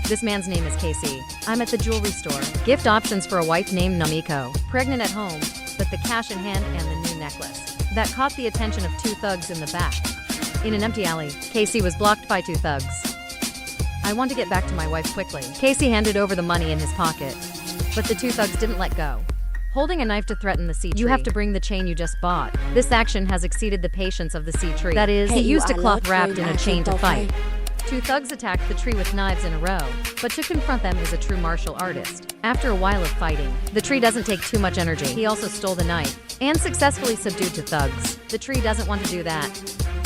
This man's name is Casey. I'm at the jewelry store. Gift options for a wife named Namiko. Pregnant at home, but the cash in hand and the new necklace. That caught the attention of two thugs in the back. In an empty alley, Casey was blocked by two thugs. I want to get back to my wife quickly. Casey handed over the money in his pocket, but the two thugs didn't let go, holding a knife to threaten the C-tree. You have to bring the chain you just bought. This action has exceeded the patience of the C-tree. That is, it used a cloth wrapped in a chain to fight. Two thugs attacked the tree with knives in a row, but to confront them is a true martial artist. After a while of fighting, the tree doesn't take too much energy. He also stole the knife and successfully subdued two thugs. The tree doesn't want to do that.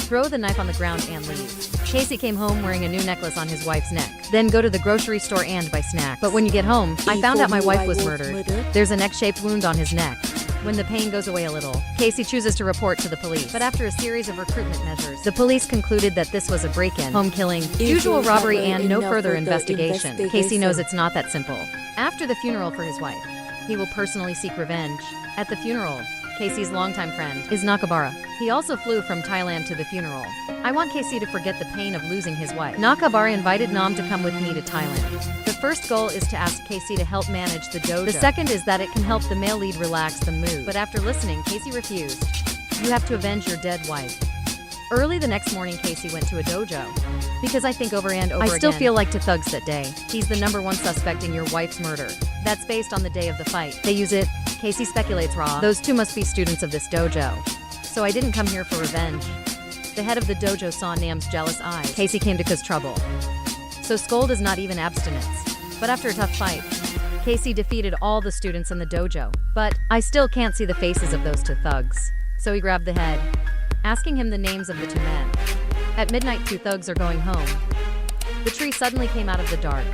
Throw the knife on the ground and leave. Casey came home wearing a new necklace on his wife's neck. Then go to the grocery store and buy snacks. But when you get home, I found out my wife was murdered. There's an X-shaped wound on his neck. When the pain goes away a little, Casey chooses to report to the police. But after a series of recruitment measures, the police concluded that this was a break-in, home killing, usual robbery, and no further investigation. Casey knows it's not that simple. After the funeral for his wife, he will personally seek revenge. At the funeral, Casey's longtime friend is Nakabara. He also flew from Thailand to the funeral. I want Casey to forget the pain of losing his wife. Nakabara invited Nam to come with me to Thailand. The first goal is to ask Casey to help manage the dojo. The second is that it can help the male lead relax the mood. But after listening, Casey refused. You have to avenge your dead wife. Early the next morning, Casey went to a dojo. Because I think over and over again, I still feel like to thugs that day. He's the #1 suspect in your wife's murder. That's based on the day of the fight. They use it. Casey speculates raw. Those two must be students of this dojo. So I didn't come here for revenge. The head of the dojo saw Nam's jealous eyes. Casey came to cause trouble. So scold is not even abstinence. But after a tough fight, Casey defeated all the students in the dojo. But I still can't see the faces of those two thugs. So he grabbed the head, asking him the names of the two men. At midnight, two thugs are going home. The tree suddenly came out of the dark,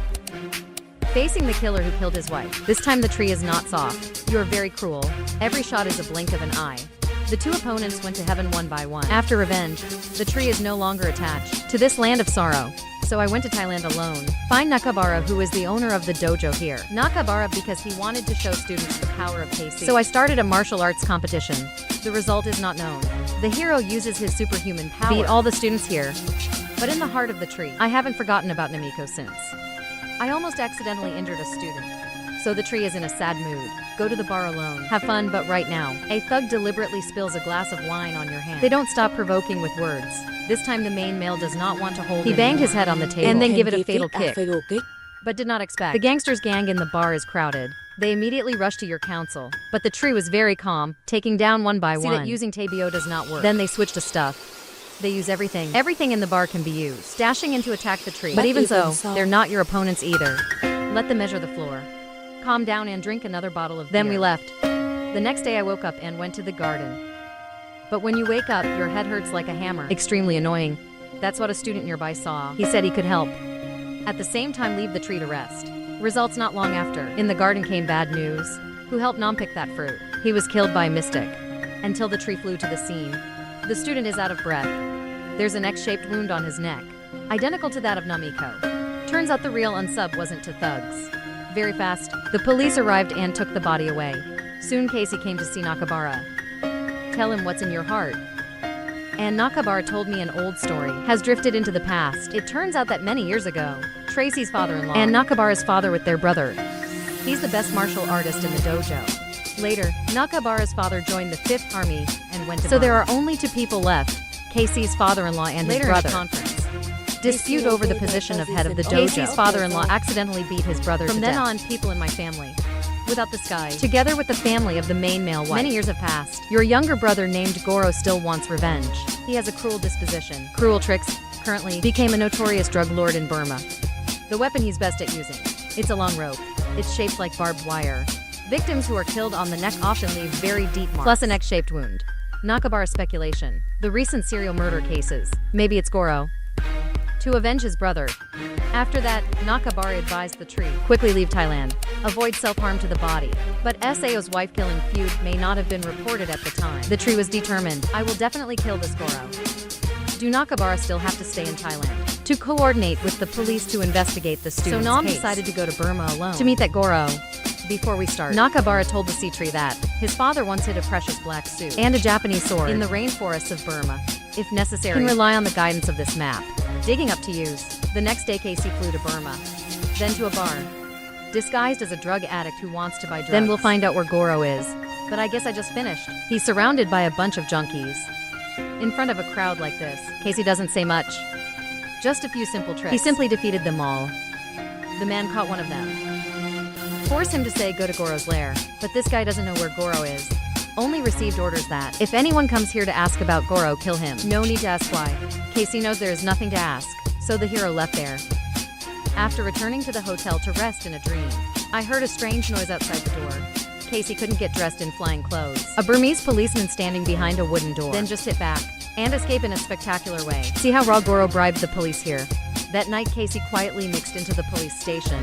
facing the killer who killed his wife. This time the tree is not soft. You are very cruel. Every shot is a blink of an eye. The two opponents went to heaven one by one. After revenge, the tree is no longer attached to this land of sorrow. So I went to Thailand alone. Find Nakabara, who is the owner of the dojo here. Nakabara because he wanted to show students the power of Casey. So I started a martial arts competition. The result is not known. The hero uses his superhuman power to beat all the students here. But in the heart of the tree, I haven't forgotten about Namiko since. I almost accidentally injured a student. So the tree is in a sad mood. Go to the bar alone. Have fun, but right now. A thug deliberately spills a glass of wine on your hand. They don't stop provoking with words. This time the main male does not want to hold. He banged his head on the table and then give it a fatal kick. But did not expect. The gangsters gang in the bar is crowded. They immediately rush to your council. But the tree was very calm, taking down one by one. See that using Tabio does not work. Then they switch to stuff. They use everything. Everything in the bar can be used. Dashing in to attack the tree. But even so, they're not your opponents either. Let them measure the floor. Calm down and drink another bottle of beer. Then we left. The next day I woke up and went to the garden. But when you wake up, your head hurts like a hammer. Extremely annoying. That's what a student nearby saw. He said he could help. At the same time, leave the tree to rest. Results not long after. In the garden came bad news. Who helped Nam pick that fruit? He was killed by a mystic. Until the tree flew to the scene. The student is out of breath. There's an X-shaped wound on his neck, identical to that of Namiko. Turns out the real unsub wasn't to thugs. Very fast, the police arrived and took the body away. Soon Casey came to see Nakabara. Tell him what's in your heart. And Nakabara told me an old story, has drifted into the past. It turns out that many years ago, Tracy's father-in-law and Nakabara's father with their brother. He's the best martial artist in the dojo. Later, Nakabara's father joined the 5th Army and went to So there are only 2 people left, Casey's father-in-law and his brother. Later in the conference, dispute over the position of head of the dojo. Casey's father-in-law accidentally beat his brother to death. From then on, people in my family, without this guy, together with the family of the main male wife. Many years have passed. Your younger brother named Goro still wants revenge. He has a cruel disposition, cruel tricks, currently became a notorious drug lord in Burma. The weapon he's best at using. It's a long rope. It's shaped like barbed wire. Victims who are killed on the neck often leave very deep marks, plus an X-shaped wound. Nakabara speculation. The recent serial murder cases. Maybe it's Goro. To avenge his brother. After that, Nakabara advised the tree, quickly leave Thailand. Avoid self-harm to the body. But Sao's wife-killing feud may not have been reported at the time. The tree was determined. I will definitely kill this Goro. Do Nakabara still have to stay in Thailand? To coordinate with the police to investigate the student's So Nam decided to go to Burma alone to meet that Goro. Before we start, Nakabara told the sea tree that his father once hid a precious black suit and a Japanese sword in the rainforests of Burma. If necessary, can rely on the guidance of this map. Digging up to use. The next day Casey flew to Burma. then to a bar, disguised as a drug addict who wants to buy drugs. Then we'll find out where Goro is. But I guess I just finished. He's surrounded by a bunch of junkies. In front of a crowd like this, Casey doesn't say much. Just a few simple tricks. He simply defeated them all. The man caught one of them. Force him to say go to Goro's lair, but this guy doesn't know where Goro is. Only received orders that if anyone comes here to ask about Goro, kill him. No need to ask why. Casey knows there is nothing to ask, so the hero left there. After returning to the hotel to rest in a dream, I heard a strange noise outside the door. Casey couldn't get dressed in flying clothes. A Burmese policeman standing behind a wooden door, then just hit back and escape in a spectacular way. See how raw Goro bribed the police here. That night, Casey quietly mixed into the police station.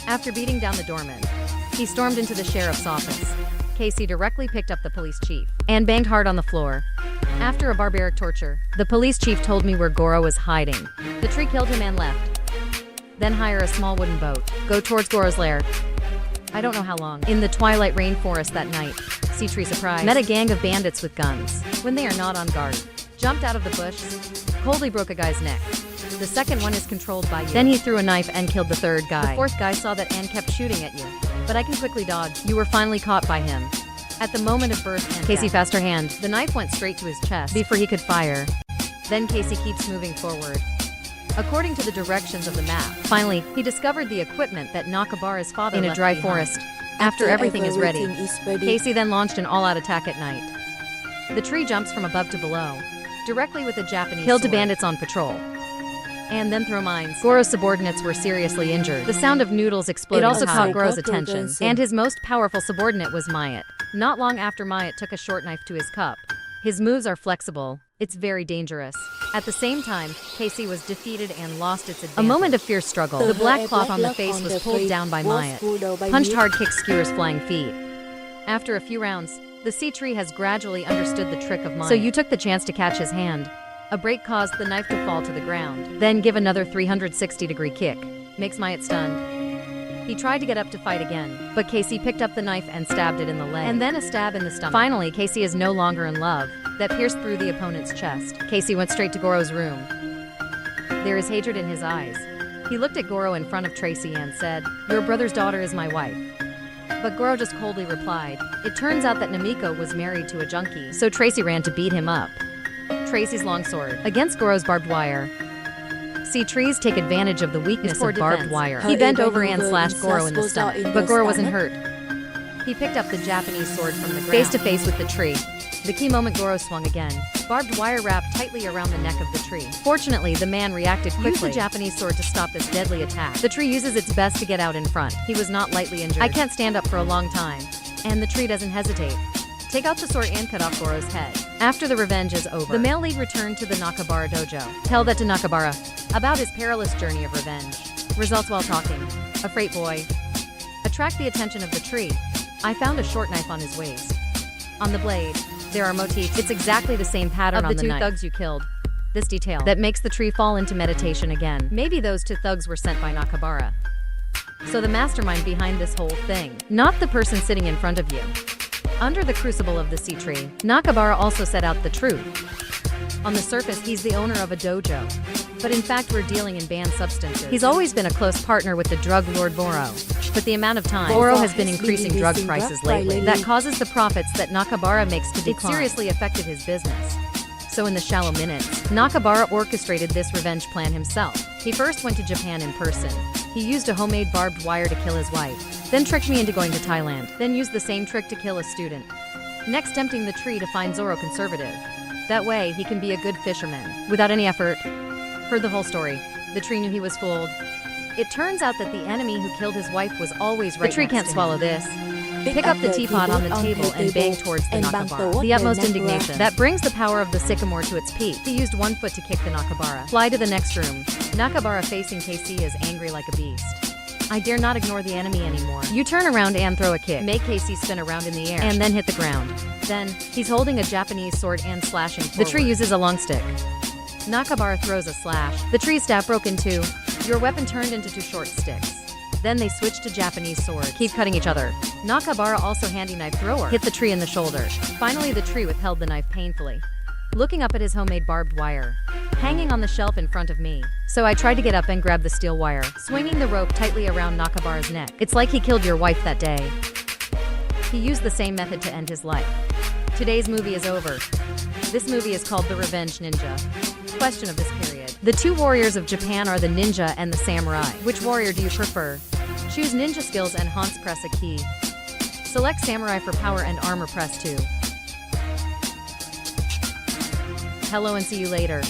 After beating down the doorman, he stormed into the sheriff's office. Casey directly picked up the police chief and banged hard on the floor. After a barbaric torture, the police chief told me where Goro was hiding. The tree killed him and left. Then hire a small wooden boat. Go towards Goro's lair. I don't know how long. In the twilight rainforest that night, Sea Tree surprise met a gang of bandits with guns. When they are not on guard, jumped out of the bush, coldly broke a guy's neck. The second one is controlled by you. Then he threw a knife and killed the third guy. The fourth guy saw that and kept shooting at you. But I can quickly dodge. You were finally caught by him. At the moment of birth and Casey faster hand. The knife went straight to his chest before he could fire. Then Casey keeps moving forward, according to the directions of the map. Finally, he discovered the equipment that Nakabara's father left in a dry forest. After everything is ready, Casey then launched an all-out attack at night. The tree jumps from above to below, directly with a Japanese killed sword. 2 bandits on patrol, and then throw mines. Goro's subordinates were seriously injured. The sound of noodles exploded. It also caught Goro's attention, and his most powerful subordinate was Mayat. Not long after, Mayat took a short knife to his cup. His moves are flexible. It's very dangerous. At the same time, Casey was defeated and lost its advantage. A moment of fierce struggle. The black cloth on the face was pulled down by Mayat. Punched hard, kick skewers flying feet. After a few rounds, the sea tree has gradually understood the trick of Mayat. So you took the chance to catch his hand. A break caused the knife to fall to the ground. Then give another 360-degree kick. Makes Mayat stunned. He tried to get up to fight again, but Casey picked up the knife and stabbed it in the leg, and then a stab in the stomach. Finally, Casey is no longer in love. That pierced through the opponent's chest. Casey went straight to Goro's room. There is hatred in his eyes. He looked at Goro in front of Tracy and said, "Your brother's daughter is my wife." But Goro just coldly replied. It turns out that Namiko was married to a junkie, so Tracy ran to beat him up. Tracy's longsword against Goro's barbed wire. See, trees take advantage of the weakness of barbed wire. He bent over and slashed Goro in the stomach, but Goro wasn't hurt. He picked up the Japanese sword from the ground, face to face with the tree. The key moment, Goro swung again. Barbed wire wrapped tightly around the neck of the tree. Fortunately, the man reacted quickly. Used the Japanese sword to stop this deadly attack. The tree uses its best to get out in front. He was not lightly injured. I can't stand up for a long time. And the tree doesn't hesitate. Take out the sword and cut off Goro's head. After the revenge is over, the male lead returned to the Nakabara dojo. Tell that to Nakabara about his perilous journey of revenge. Results while talking. A freight boy. Attract the attention of the tree. I found a short knife on his waist. On the blade, there are motifs. It's exactly the same pattern of the 2 thugs you killed. This detail that makes the tree fall into meditation again. Maybe those 2 thugs were sent by Nakabara. So the mastermind behind this whole thing, not the person sitting in front of you. Under the crucible of the sea tree, Nakabara also set out the truth. On the surface, he's the owner of a dojo. But in fact, we're dealing in banned substances. He's always been a close partner with the drug lord Goro. But the amount of time Goro has been increasing drug prices lately, that causes the profits that Nakabara makes to decline. It seriously affected his business. So in the shallow minutes, Nakabara orchestrated this revenge plan himself. He first went to Japan in person. He used a homemade barbed wire to kill his wife, then tricked me into going to Thailand, then used the same trick to kill a student. Next, tempting the tree to find Zoro conservative. That way, he can be a good fisherman, without any effort. Heard the whole story. The tree knew he was fooled. It turns out that the enemy who killed his wife was always right. The tree can't swallow this. Pick up the teapot on the table and bang towards the Nakabara. The utmost indignation. That brings the power of the sycamore to its peak. He used 1 foot to kick the Nakabara. Fly to the next room. Nakabara facing Casey is angry like a beast. I dare not ignore the enemy anymore. You turn around and throw a kick. Make Casey spin around in the air and then hit the ground. Then, he's holding a Japanese sword and slashing forward. The tree uses a long stick. Nakabara throws a slash. The tree's staff broke in 2. Your weapon turned into 2 short sticks. Then they switched to Japanese swords. Keep cutting each other. Nakabara, also handy knife thrower, hit the tree in the shoulder. Finally, the tree withheld the knife painfully. looking up at his homemade barbed wire, hanging on the shelf in front of me. So I tried to get up and grab the steel wire, swinging the rope tightly around Nakabara's neck. It's like he killed your wife that day. He used the same method to end his life. Today's movie is over. This movie is called The Revenge Ninja. Question of this period. The two warriors of Japan are the ninja and the samurai. Which warrior do you prefer? Choose ninja skills and Hans press a key. Select samurai for power and armor press 2. Hello and see you later.